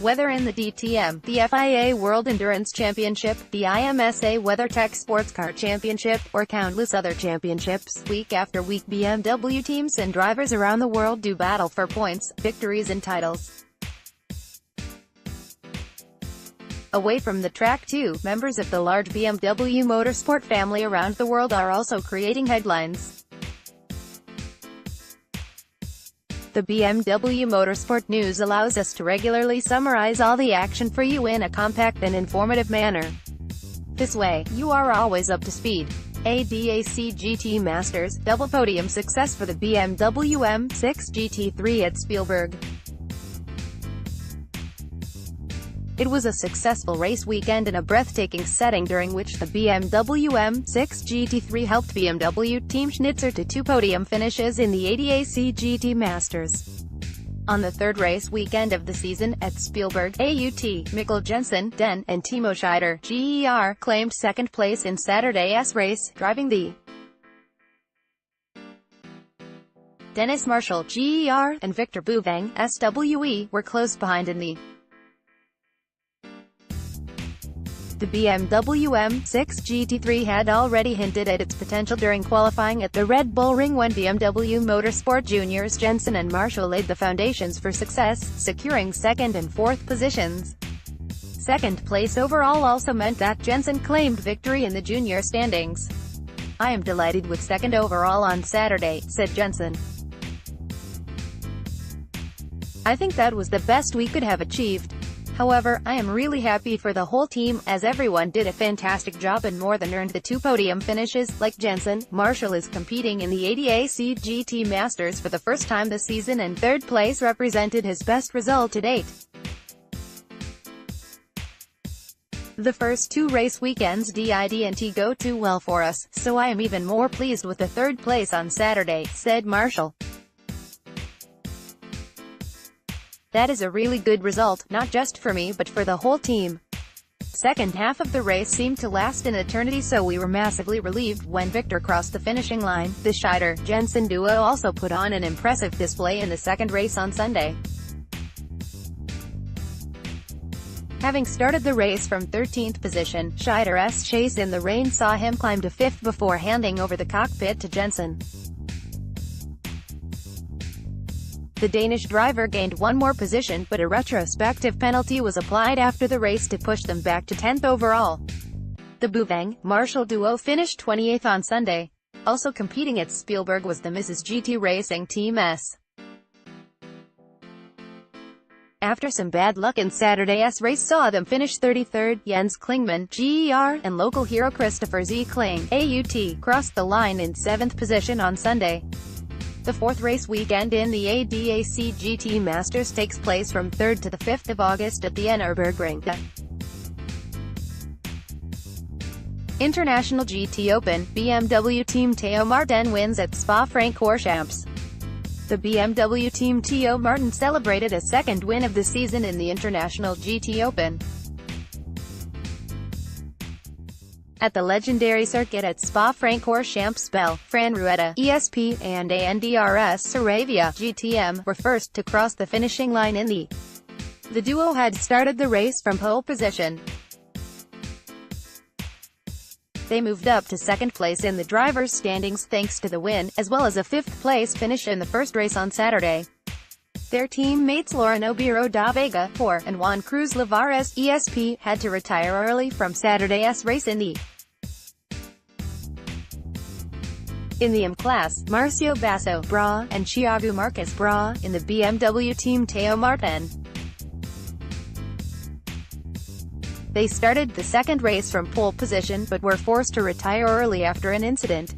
Whether in the DTM, the FIA World Endurance Championship, the IMSA WeatherTech SportsCar Championship, or countless other championships, week after week BMW teams and drivers around the world do battle for points, victories and titles. Away from the track too, members of the large BMW Motorsport family around the world are also creating headlines. The BMW Motorsport news allows us to regularly summarize all the action for you in a compact and informative manner. This way, you are always up to speed. ADAC GT Masters, double podium success for the BMW M6 GT3 at Spielberg. It was a successful race weekend in a breathtaking setting during which the BMW M6 GT3 helped BMW Team Schnitzer to 2 podium finishes in the ADAC GT Masters. On the third race weekend of the season, at Spielberg, AUT, Mikkel Jensen, Den, and Timo Scheider, GER, claimed second place in Saturday's race, driving the Dennis Marshall, GER, and Victor Bouvang, SWE, were close behind in the BMW M6 GT3 had already hinted at its potential during qualifying at the Red Bull Ring when BMW Motorsport juniors Jensen and Marshall laid the foundations for success, securing second and fourth positions. Second place overall also meant that Jensen claimed victory in the junior standings. "I am delighted with second overall on Saturday," said Jensen. "I think that was the best we could have achieved. However, I am really happy for the whole team, as everyone did a fantastic job and more than earned the 2 podium finishes." Like Jensen, Marshall is competing in the ADAC GT Masters for the first time this season, and third place represented his best result to date. "The first 2 race weekends didn't go too well for us, so I am even more pleased with the third place on Saturday," said Marshall. "That is a really good result, not just for me but for the whole team. Second half of the race seemed to last an eternity, so we were massively relieved when Victor crossed the finishing line." The Scheider-Jensen duo also put on an impressive display in the second race on Sunday. Having started the race from 13th position, Scheider's chase in the rain saw him climb to 5th before handing over the cockpit to Jensen. The Danish driver gained 1 more position, but a retrospective penalty was applied after the race to push them back to 10th overall. The Bouvang-Marshall duo finished 28th on Sunday. Also competing at Spielberg was the Mrs. GT Racing Team S. After some bad luck in Saturday's race saw them finish 33rd, Jens Klingman, GER, and local hero Christopher Z. Kling, AUT, crossed the line in 7th position on Sunday. The fourth race weekend in the ADAC GT Masters takes place from 3rd to the 5th of August at the Nürburgring. International GT Open, BMW team Théo Martin wins at Spa-Francorchamps. The BMW team Théo Martin celebrated a second win of the season in the International GT Open. At the legendary circuit at Spa-Francorchamps, Bell, Fran Rueda, ESP, and ANDRS Saravia, GTM, were first to cross the finishing line in the. The duo had started the race from pole position. They moved up to second place in the drivers' standings thanks to the win, as well as a 5th place finish in the first race on Saturday. Their teammates Lauren Obiro da Vega, 4, and Juan Cruz Livares, ESP, had to retire early from Saturday's race in the M class. Marcio Basso, Bra, and Thiago Marques, Bra, in the BMW team Théo Martin. They started the second race from pole position, but were forced to retire early after an incident.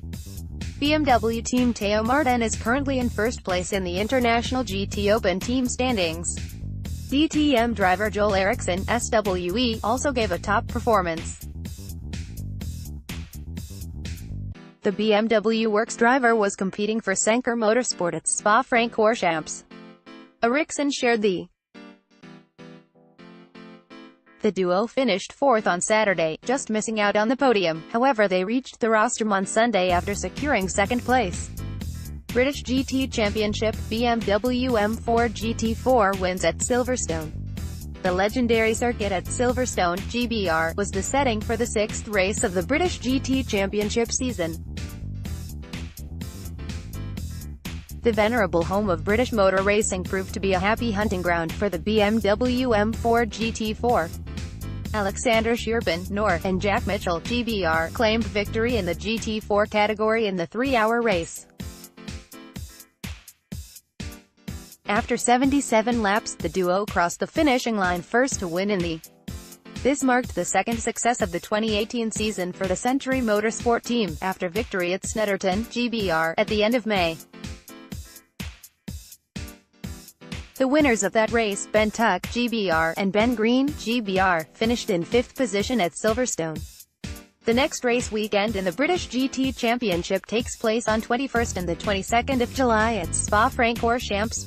BMW team Théo Martin is currently in first place in the International GT Open team standings. DTM driver Joel Eriksson, SWE, also gave a top performance. The BMW Works driver was competing for Senker Motorsport at Spa-Francorchamps. Eriksson shared the duo finished 4th on Saturday, just missing out on the podium. However, they reached the rostrum on Sunday after securing second place. British GT Championship, BMW M4 GT4 wins at Silverstone. The legendary circuit at Silverstone, GBR, was the setting for the sixth race of the British GT Championship season. The venerable home of British motor racing proved to be a happy hunting ground for the BMW M4 GT4. Alexander Scherpen, Nor, and Jack Mitchell, GBR, claimed victory in the GT4 category in the 3-hour race. After 77 laps, the duo crossed the finishing line first to win in the. This marked the second success of the 2018 season for the Century Motorsport team, after victory at Snetterton, GBR, at the end of May. The winners of that race, Ben Tuck, GBR, and Ben Green, GBR, finished in 5th position at Silverstone. The next race weekend in the British GT Championship takes place on 21st and the 22nd of July at Spa-Francorchamps.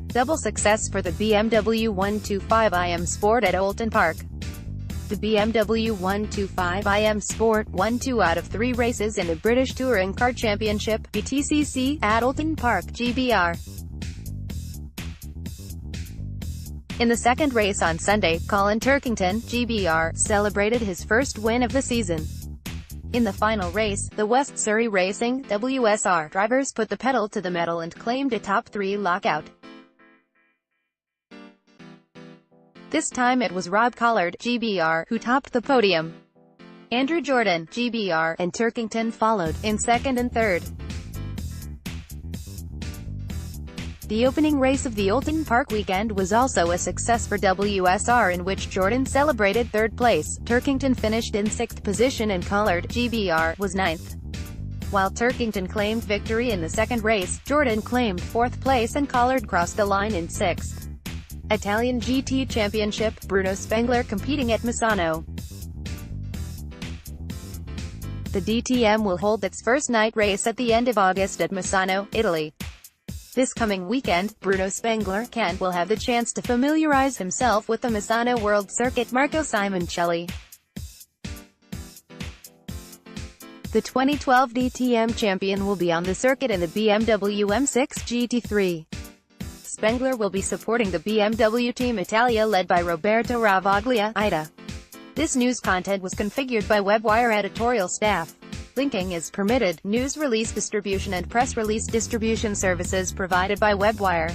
Double success for the BMW 125 IM Sport at Oulton Park. The BMW 125 IM Sport won 2 out of 3 races in the British Touring Car Championship (BTCC) at Oulton Park, GBR. In the second race on Sunday, Colin Turkington, GBR, celebrated his first win of the season. In the final race, the West Surrey Racing (WSR) drivers put the pedal to the metal and claimed a top 3 lockout. This time it was Rob Collard, GBR, who topped the podium. Andrew Jordan, GBR, and Turkington followed, in second and third. The opening race of the Oulton Park weekend was also a success for WSR, in which Jordan celebrated third place, Turkington finished in 6th position and Collard, GBR, was 9th. While Turkington claimed victory in the second race, Jordan claimed 4th place and Collard crossed the line in 6th. Italian GT Championship, Bruno Spengler competing at Misano. The DTM will hold its first night race at the end of August at Misano, Italy. This coming weekend, Bruno Spengler will have the chance to familiarize himself with the Misano World Circuit. Marco Simoncelli. The 2012 DTM champion will be on the circuit in the BMW M6 GT3. Spengler will be supporting the BMW Team Italia led by Roberto Ravaglia, IDA. This news content was configured by WebWire editorial staff. Linking is permitted. News release distribution and press release distribution services provided by WebWire.